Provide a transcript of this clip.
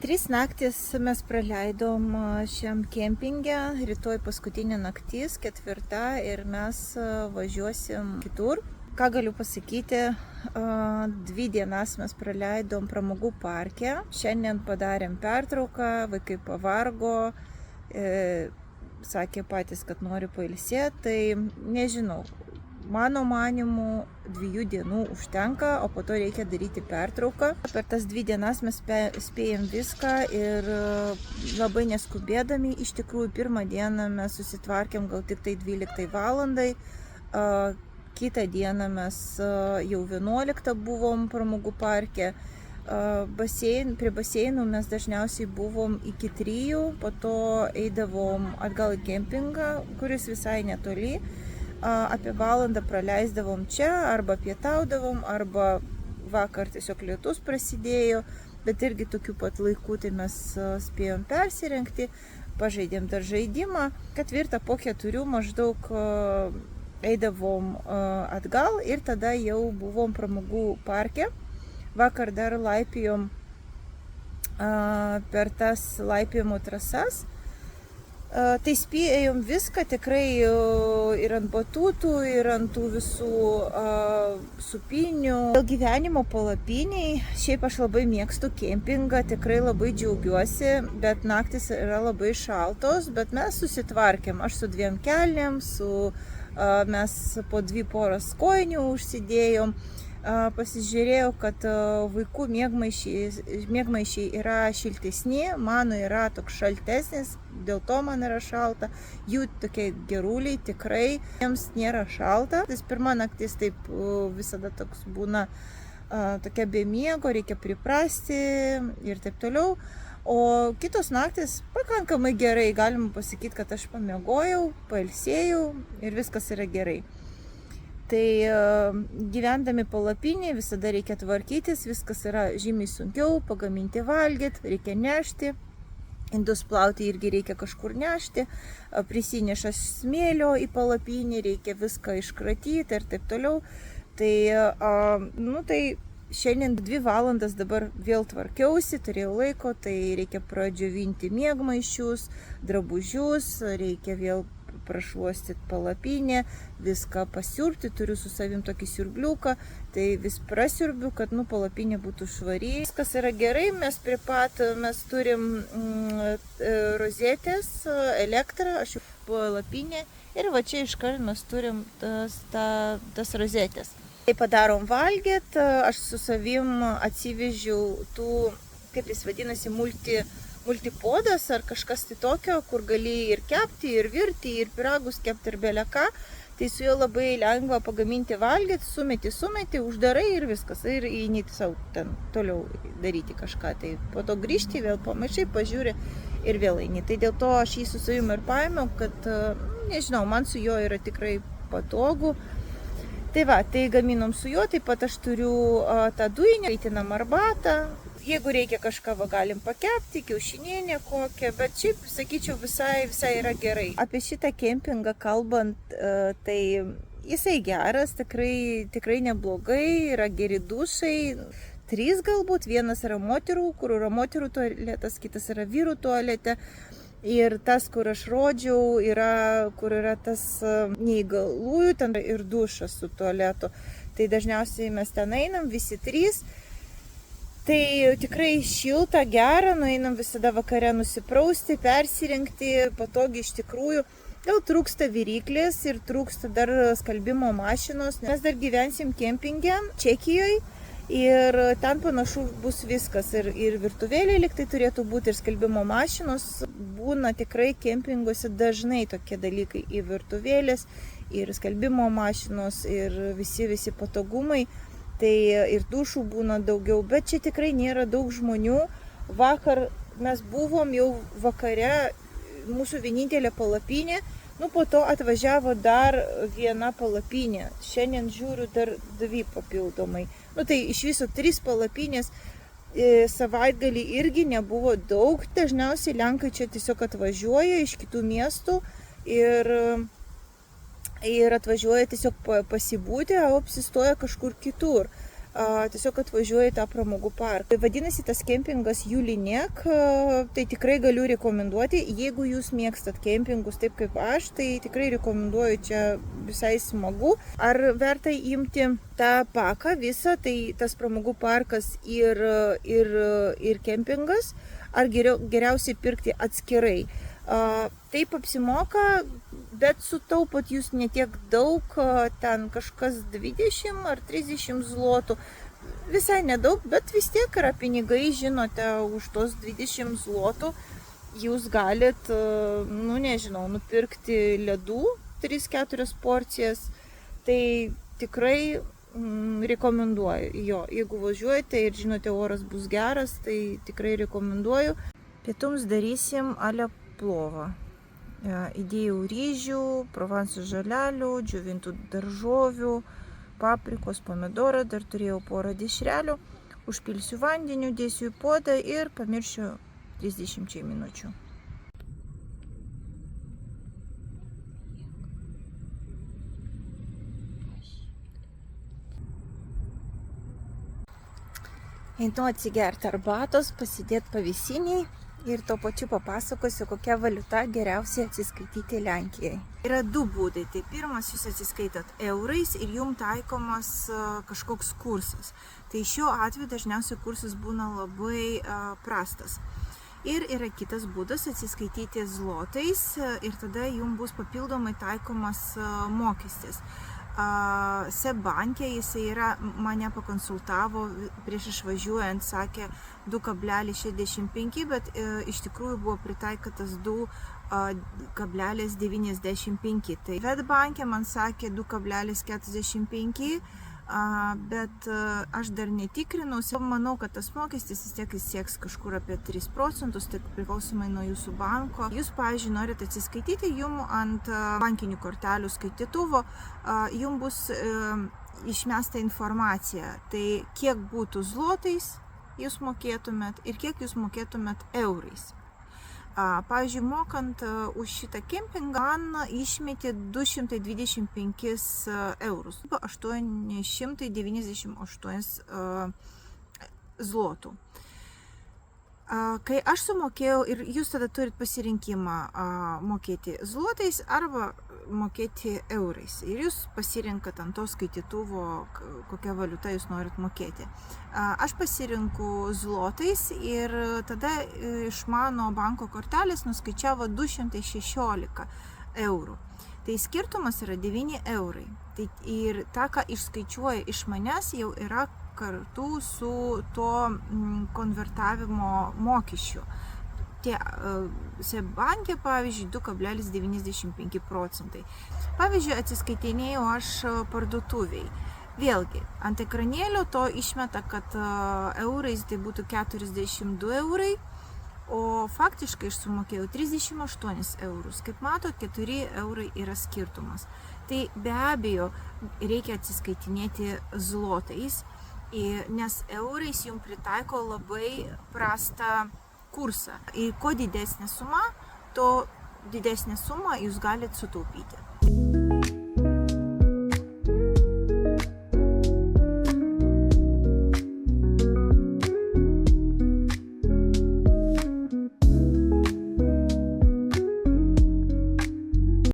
3 naktis mes praleidom šiam kempinge, rytoj paskutinė naktis, 4 ir mes važiuosim kitur. Ką galiu pasakyti, 2 dienas mes praleidom pramogų parke, šiandien padarėm pertrauką, vaikai pavargo, sakė patys, kad nori pailsėti, tai nežinau. Mano manimu 2 dienų užtenka, o po to reikia daryti pertrauką. Per tas 2 dienas mes spėjom viską ir labai neskubėdami. Iš tikrųjų, pirmą dieną mes susitvarkėm gal tik tai 12 valandai. Kitą dieną mes jau 11 buvom pramogų parke. Prie baseinų mes dažniausiai buvom iki 3, po to eidavom atgal į kempingą, kuris visai netoli. Apie valandą praleisdavom čia, arba pietaudavom, arba vakar tiesiog lietus prasidėjo, bet irgi tokiu pat laiku tai mes spėjom persirengti, pažaidėm dar žaidimą. 4 po 4 maždaug eidavom atgal ir tada jau buvom pramogų parke. Vakar dar laipijom per tas laipijimo trasas. Tai spėjom viską tikrai ir ant batutų, ir ant tų visų supinių. Dėl gyvenimo palapiniai, šiaip aš labai mėgstu kempingą, tikrai labai džiaugiuosi, bet naktis yra labai šaltos, bet mes susitvarkėm. Aš su 2 kelnėm, mes po 2 poras kojinių užsidėjom. Pasižiūrėjau, kad vaikų miegmaišiai yra šiltesni, mano yra toks šaltesnis, dėl to man yra šalta. Jų tokie geruliai tikrai, jiems nėra šalta. Tai pirma naktis taip visada toks būna tokia be miego, reikia priprasti ir taip toliau. O kitos naktis pakankamai gerai, galima pasakyti, kad aš pamiegojau, pailsėjau ir viskas yra gerai. Tai gyvendami palapinėje visada reikia tvarkytis, viskas yra žymiai sunkiau, pagaminti valgyti, reikia nešti, indus plauti irgi reikia kažkur nešti, prisineša smėlio į palapinį, reikia viską iškratyti ir taip toliau. Tai šiandien 2 valandas dabar vėl tvarkiausi, turėjau laiko, tai reikia pradžiovinti miegmaišius, drabužius, reikia vėl prašluostyti palapinę, viską pasiurbti, turiu su savim tokį siurbliuką, tai vis prasiurbiu, kad palapinė būtų švari. Viskas yra gerai, mes mes turim rozetės, elektrą, aš jau palapinė ir va čia iškart mes turim tas rozetės. Tai padarom valgyti, aš su savim atsivežiau tų, kaip jis vadinasi, multipodas ar kažkas tai tokio, kur gali ir kepti, ir virti, ir pyragus kepti, ir beleką. Tai su juo labai lengva pagaminti valgyti, sumeti, uždarai ir viskas. Ir eini savo ten toliau daryti kažką. Tai po to grįžti, vėl pamaišai, pažiūri ir vėl eini. Tai dėl to aš jį su savimi ir paėmiau, kad, nežinau, man su juo yra tikrai patogu. Tai va, tai gaminom su juo, taip pat aš turiu tą dujinę, kaitinam arbatą. Jeigu reikia kažką, galim pakepti, kiaušinienę kokią, bet šiaip, sakyčiau, visai yra gerai. Apie šitą kempingą kalbant, tai jisai geras, tikrai neblogai, yra geri dušai, 3 galbūt, vienas yra moterų, kur yra moterų tualetas, kitas yra vyrų tualete. Ir tas, kur aš rodžiau, kur yra tas neįgalųjų, ten ir dušas su tualetu. Tai dažniausiai mes ten einam, visi 3. Tai tikrai šilta, gera, nueinam visada vakare nusiprausti, persirengti, patogiai iš tikrųjų. Gal trūksta viryklės ir trūksta dar skalbimo mašinos. Mes dar gyvensim kempinge Čekijoje ir ten panašu bus viskas. Ir virtuvėlė liktai turėtų būti, ir skalbimo mašinos. Būna tikrai kempinguose dažnai tokie dalykai, į virtuvėlės, ir skalbimo mašinos, ir visi patogumai. Tai ir dušų būna daugiau, bet čia tikrai nėra daug žmonių. Vakar mes buvom jau vakare, mūsų vienintelė palapinė, po to atvažiavo dar viena palapinė. Šiandien žiūriu dar 2 papildomai. Tai iš viso 3 palapinės. Savaitgalį irgi nebuvo daug, dažniausiai lenkai čia tiesiog atvažiuoja iš kitų miestų ir atvažiuoja tiesiog pasibūti, o apsistoja kažkur kitur. tiesiog atvažiuoja į tą pramogų parką. Vadinasi, tas kempingas Julinek, tai tikrai galiu rekomenduoti. Jeigu jūs mėgstat kempingus taip kaip aš, tai tikrai rekomenduoju, čia visai smagu. Ar verta imti tą paką visą, tai tas pramogų parkas ir kempingas, ar geriausiai pirkti atskirai? Taip apsimoka, bet sutaupot jūs netiek daug, ten kažkas 20 ar 30 zlotų. Visai nedaug, bet vis tiek yra pinigai, žinote, už tos 20 zlotų jūs galit, nupirkti ledų 3-4 porcijas. Tai tikrai rekomenduoju. Jo, jeigu važiuojate ir žinote, oras bus geras, tai tikrai rekomenduoju. Pietums darysim ale plovą. Įdėjau ryžių, provanso žolelių, džiovintų daržovių, paprikos, pomidorą, dar turėjau porą dešrelių. Užpilsiu vandeniu, dėsiu į puodą ir pamiršiu 30 minučių. Einu atsigerti arbatos, pasidėti pavėsinėj. Ir tuo pačiu papasakosiu, kokia valiuta geriausiai atsiskaityti Lenkijai. Yra du būdai. Tai pirmas, jūs atsiskaitot eurais ir jums taikomas kažkoks kursas. Tai šiuo atveju dažniausiai kursas būna labai prastas. Ir yra kitas būdas atsiskaityti zlotais ir tada jums bus papildomai taikomas mokestis. SEB banke jisai mane pakonsultavo prieš išvažiuojant, sakė 2,65, bet iš tikrųjų buvo pritaikytas 2,95. Tai Svedbanke man sakė 2,45, bet aš dar netikrinau. Manau, kad tas mokestis vis tiek sieks kažkur apie 3%, tai priklausomai nuo jūsų banko. Jūs, pavyzdžiui, norite atsiskaityti, jums ant bankinių kortelių skaitytuvo jums bus išmesta informacija. Tai kiek būtų zlotais jūs mokėtumėt ir kiek jūs mokėtumėt eurais. Pavyzdžiui, mokant už šitą kempingą, man išmetė 225 eurus, 898 zlotų. Kai aš sumokėjau, ir jūs tada turit pasirinkimą mokėti zlotais arba mokėti eurais. Ir jūs pasirinkat ant to skaitytuvo, kokią valiutą jūs norit mokėti. Aš pasirinku zlotais ir tada iš mano banko kortelės nuskaičiavo 216 eurų. Tai skirtumas yra 9 eurai. Ir ta, ką išskaičiuoja iš manęs, jau yra kartu su to konvertavimo mokesčiu. SEB banke, pavyzdžiui, 2,95%. Pavyzdžiui, atsiskaitinėjau aš parduotuviai. Vėlgi, ant ekranėlio to išmeta, kad eurais tai būtų 42 eurai, o faktiškai aš sumokėjau 38 eurus. Kaip matot, 4 eurai yra skirtumas. Tai be abejo reikia atsiskaitinėti zlotais, nes eurais jums pritaiko labai prastą kursą. Ir kuo didesnė suma, to didesnę sumą jūs galite sutaupyti.